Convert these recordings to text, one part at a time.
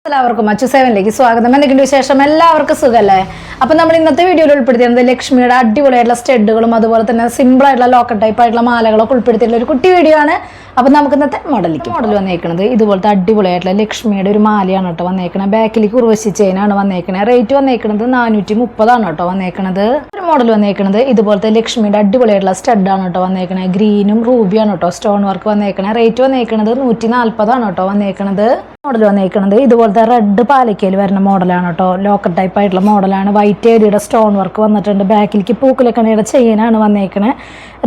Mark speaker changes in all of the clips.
Speaker 1: എല്ലാവർക്കും അച്ചു സേവനിലേക്ക് സ്വാഗതം. എന്തൊക്കെയുണ്ട് വിശേഷം? എല്ലാവർക്കും സുഖമല്ലേ? അപ്പം നമ്മൾ ഇന്നത്തെ വീഡിയോയിൽ ഉൾപ്പെടുത്തിയത് ലക്ഷ്മിയുടെ അടിപൊളിയായിട്ടുള്ള സ്റ്റഡുകളും അതുപോലെ തന്നെ സിമ്പിൾ ആയിട്ടുള്ള ലോക്കൽ ടൈപ്പ് ആയിട്ടുള്ള മാലകളൊക്കെ ഉൾപ്പെടുത്തിയിട്ടുള്ള ഒരു കുട്ടി വീഡിയോ ആണ്. അപ്പം നമുക്ക് ഇന്നത്തെ മോഡൽ വന്നേക്കുന്നത് ഇതുപോലത്തെ അടിപൊളിയായിട്ടുള്ള ലക്ഷ്മിയുടെ ഒരു മാലയാണ് കേട്ടോ വന്നേക്കണത്. ബാക്കിലേക്ക് ഉർവശി ചെയിനാണ് വന്നേക്കണത്. റേറ്റ് വന്നേക്കുന്നത് 430 കേട്ടോ വന്നേക്കണത്. ഒരു മോഡൽ വന്നേക്കുന്നത് ഇതുപോലത്തെ ലക്ഷ്മിയുടെ അടിപൊളിയായിട്ടുള്ള സ്റ്റഡാണ് കേട്ടോ വന്നേക്കണത്. ഗ്രീനും റൂബിയാണ് കേട്ടോ സ്റ്റോൺ വർക്ക് വന്നേക്കണത്. റേറ്റ് വന്നേക്കുന്നത് 140 കേട്ടോ വന്നേക്കണത്. മോഡൽ വന്നേക്കുന്നത് ഇതുപോലത്തെ റെഡ് പാലക്കയിൽ വരുന്ന മോഡലാണ് കേട്ടോ. ലോക്കൽ ടൈപ്പ് ആയിട്ടുള്ള മോഡലാണ്. വൈറ്റ് ഏരിയയുടെ സ്റ്റോൺ വർക്ക് വന്നിട്ടുണ്ട്. ബാക്കിലേക്ക് പൂക്കുലക്കണിയുടെ ചെയിനാണ് വന്നേക്കണത്.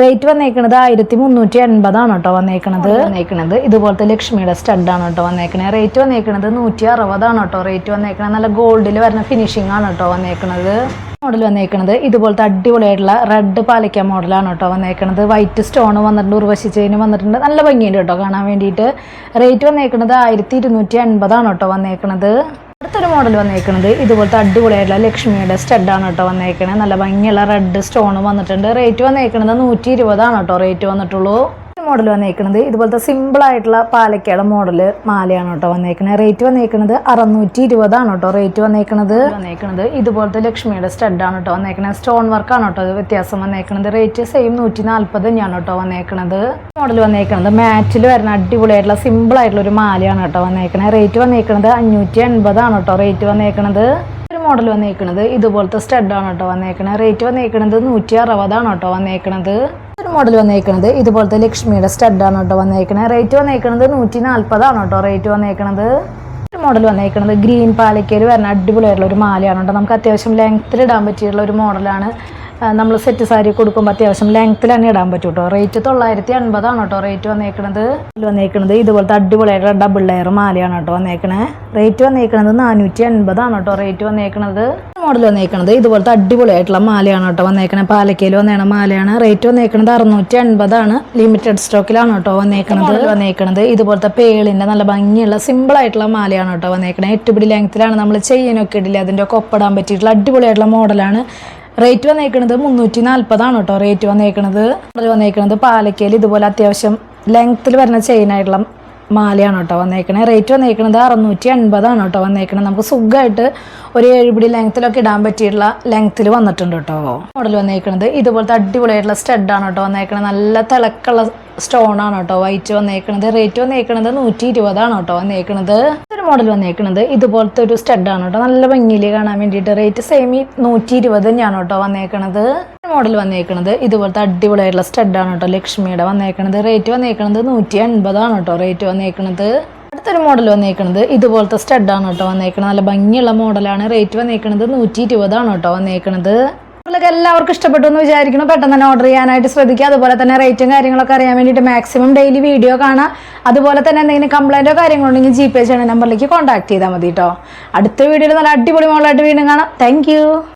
Speaker 1: റേറ്റ് വന്നേക്കുന്നത് 1380 കേട്ടോ വന്നേക്കണത്. ഇതുപോലത്തെ ലക്ഷ്മിയുടെ സ്റ്റഡാണ് കേട്ടോ വന്നേക്കണത്. റേറ്റ് വന്നേക്കുന്നത് 160 കേട്ടോ റേറ്റ് വന്നേക്കണത്. നല്ല ഗോൾഡിൽ വരുന്ന ഫിനിഷിംഗ് ആണ് കേട്ടോ വന്നേക്കണത്. മോഡൽ വന്നേക്കുന്നത് ഇതുപോലത്തെ അടിപൊളിയായിട്ടുള്ള റെഡ് പാലക്ക മോഡലാണ് കേട്ടോ വന്നേക്കുന്നത്. വൈറ്റ് സ്റ്റോൺ വന്നിട്ടുണ്ട്. ഉർവശി ചെയിൻ വന്നിട്ടുണ്ട്. നല്ല ഭംഗിയുണ്ട് കേട്ടോ കാണാൻ വേണ്ടിയിട്ട്. റേറ്റ് വന്നേക്കുന്നത് 1280 കേട്ടോ വന്നേക്കുന്നത്. അടുത്തൊരു മോഡൽ വന്നേക്കുന്നത് ഇതുപോലത്തെ അടിപൊളിയായിട്ടുള്ള ലക്ഷ്മിയുടെ സ്റ്റഡാണ് കേട്ടോ വന്നേക്കണത്. നല്ല ഭംഗിയുള്ള റെഡ് സ്റ്റോൺ വന്നിട്ടുണ്ട്. റേറ്റ് വന്നേക്കുന്നത് 120 കേട്ടോ റേറ്റ് വന്നിട്ടുള്ളൂ. മോഡൽ വന്നേക്കുന്നത് ഇതുപോലത്തെ സിമ്പിൾ ആയിട്ടുള്ള പാലക്കയുടെ മോഡൽ മാലയാണ് കേട്ടോ വന്നേക്കുന്നത്. റേറ്റ് വന്നേക്കുന്നത് 620 കേട്ടോ റേറ്റ് വന്നേക്കുന്നത്. ഇതുപോലത്തെ ലക്ഷ്മിയുടെ സ്റ്റഡാണ് കേട്ടോ വന്നേക്കുന്നത്. സ്റ്റോൺ വർക്കാണ് കേട്ടോ വ്യത്യാസം വന്നേക്കുന്നത്. റേറ്റ് സെയിം 140 തന്നെയാണ് കേട്ടോ വന്നേക്കുന്നത്. മോഡൽ വന്നേക്കുന്നത് മാറ്റിൽ വരുന്ന അടിപൊളിയായിട്ടുള്ള സിമ്പിൾ ആയിട്ടുള്ള ഒരു മാലയാണ് കേട്ടോ വന്നേക്കുന്നത്. റേറ്റ് വന്നേക്കുന്നത് 580 കേട്ടോ റേറ്റ് വന്നേക്കുന്നത്. ഒരു മോഡൽ വന്നേക്കുന്നത് ഇതുപോലത്തെ സ്റ്റഡാണ് കേട്ടോ വന്നേക്കുന്നത്. റേറ്റ് വന്നേക്കുന്നത് 160 കേട്ടോ വന്നേക്കുന്നത്. ഒരു മോഡൽ വന്നേക്കുന്നത് ഇതുപോലത്തെ ലക്ഷ്മിയുടെ സ്റ്റഡാണ് കേട്ടോ വന്നേക്കുന്നത്. റേറ്റ് വന്നേക്കുന്നത് 140 കേട്ടോ റേറ്റ് വന്നേക്കുന്നത്. ഒരു മോഡൽ വന്നേക്കുന്നത് ഗ്രീൻ പാലക്കയിൽ വരുന്ന അടിപൊളിയായിട്ടുള്ള ഒരു മാലയാണ് കേട്ടോ. നമുക്ക് അത്യാവശ്യം ലെങ്ത്തിൽ ഇടാൻ പറ്റിയിട്ടുള്ള ഒരു മോഡലാണ്. നമ്മൾ സെറ്റ് സാരി കൊടുക്കുമ്പോൾ അത്യാവശ്യം ലെങ്ത്തിൽ തന്നെ ഇടാൻ പറ്റും കേട്ടോ. റേറ്റ് 980 കേട്ടോ റേറ്റ് വന്നേക്കുന്നത്. ഇതുപോലത്തെ അടിപൊളിയായിട്ടുള്ള ഡബിൾ ലെയർ മാലയാണ് കേട്ടോ വന്നേക്കണേ. റേറ്റ് വന്നേക്കുന്നത് 480 കേട്ടോ റേറ്റ് വന്നേക്കുന്നത്. മോഡൽ വന്നേക്കുന്നത് ഇതുപോലത്തെ അടിപൊളിയായിട്ടുള്ള മാലയാണ് കേട്ടോ വന്നേക്കണേ. പാലക്കയിൽ വന്നേണ മാലയാണ്. റേറ്റ് വന്നേക്കുന്നത് 650. ലിമിറ്റഡ് സ്റ്റോക്കിലാണ് കേട്ടോ വന്നേക്കുന്നത്. ഇതുപോലത്തെ പേളിൻ്റെ നല്ല ഭംഗിയുള്ള സിമ്പിൾ ആയിട്ടുള്ള മാലയാണ് കേട്ടോ വന്നേക്കണേ. 8 പിടി ലെങ്ത്തിലാണ് നമ്മൾ ചെയിനൊക്കെ ഇടില്ല അതിൻ്റെ ഒക്കെ ഒപ്പിടാൻ പറ്റിയിട്ടുള്ള അടിപൊളിയായിട്ടുള്ള മോഡലാണ്. റേറ്റ് വന്നേക്കുന്നത് 340 കേട്ടോ റേറ്റ് വന്നേക്കുന്നത്. പാലക്കയിൽ ഇതുപോലെ അത്യാവശ്യം ലെങ്ത്തിൽ വരുന്ന ചെയിനായിട്ടുള്ള മാലയാണ് കേട്ടോ വന്നേക്കണേ. റേറ്റ് വന്നേക്കുന്നത് 680 കേട്ടോ വന്നേക്കണേ. നമുക്ക് സുഖമായിട്ട് ഒരു 7 പിടി ലെങ്ത്തിലൊക്കെ ഇടാൻ പറ്റിയിട്ടുള്ള ലെങ്ത്തിൽ വന്നിട്ടുണ്ട് കേട്ടോ. മോഡൽ വന്നേക്കുന്നത് ഇതുപോലത്തെ അടിപൊളിയായിട്ടുള്ള സ്റ്റഡാണ് കേട്ടോ വന്നേക്കണേ. നല്ല തിളക്കുള്ള സ്റ്റോൺ ആണ് കേട്ടോ വൈറ്റ് വന്നേക്കുന്നത്. റേറ്റ് വന്നേക്കുന്നത് 120 കേട്ടോ വന്നേക്കുന്നത്. ഒരു മോഡൽ വന്നേക്കുന്നത് ഇതുപോലത്തെ ഒരു സ്റ്റഡാണ് കേട്ടോ. നല്ല ഭംഗിയിൽ കാണാൻ വേണ്ടിയിട്ട്. റേറ്റ് സെയിം 120 തന്നെയാണ് കേട്ടോ വന്നേക്കുന്നത്. മോഡൽ വന്നേക്കുന്നത് ഇതുപോലത്തെ അടിപൊളിയായിട്ടുള്ള സ്റ്റഡാണ് കേട്ടോ ലക്ഷ്മിയുടെ വന്നേക്കുന്നത്. റേറ്റ് വന്നേക്കുന്നത് 180 കേട്ടോ റേറ്റ് വന്നേക്കുന്നത്. അടുത്തൊരു മോഡൽ വന്നേക്കുന്നത് ഇതുപോലത്തെ സ്റ്റഡാണ് കേട്ടോ വന്നേക്കുന്നത്. നല്ല ഭംഗിയുള്ള മോഡലാണ്. റേറ്റ് വന്നേക്കുന്നത് 120 കേട്ടോ വന്നേക്കുന്നത്. എല്ലാവർക്കും ഇഷ്ടപ്പെട്ടു എന്ന് വിചാരിക്കണം. പെട്ടെന്ന് തന്നെ ഓർഡർ ചെയ്യാനായിട്ട് ശ്രദ്ധിക്കുക. അതുപോലെ തന്നെ റേറ്റും കാര്യങ്ങളൊക്കെ അറിയാൻ വേണ്ടിയിട്ട് മാക്സിമം ഡെയിലി വീഡിയോ കാണാം. അതുപോലെ തന്നെ എന്തെങ്കിലും കംപ്ലൈൻറ്റോ കാര്യങ്ങളുണ്ടെങ്കിൽ GPay ചെയ്യുന്ന നമ്പറിലേക്ക് കോൺടാക്ട് ചെയ്താൽ മതി കേട്ടോ. അടുത്ത വീഡിയോയിൽ നല്ല അടിപൊളി മോഡലായിട്ട് വീണ്ടും കാണാം. താങ്ക്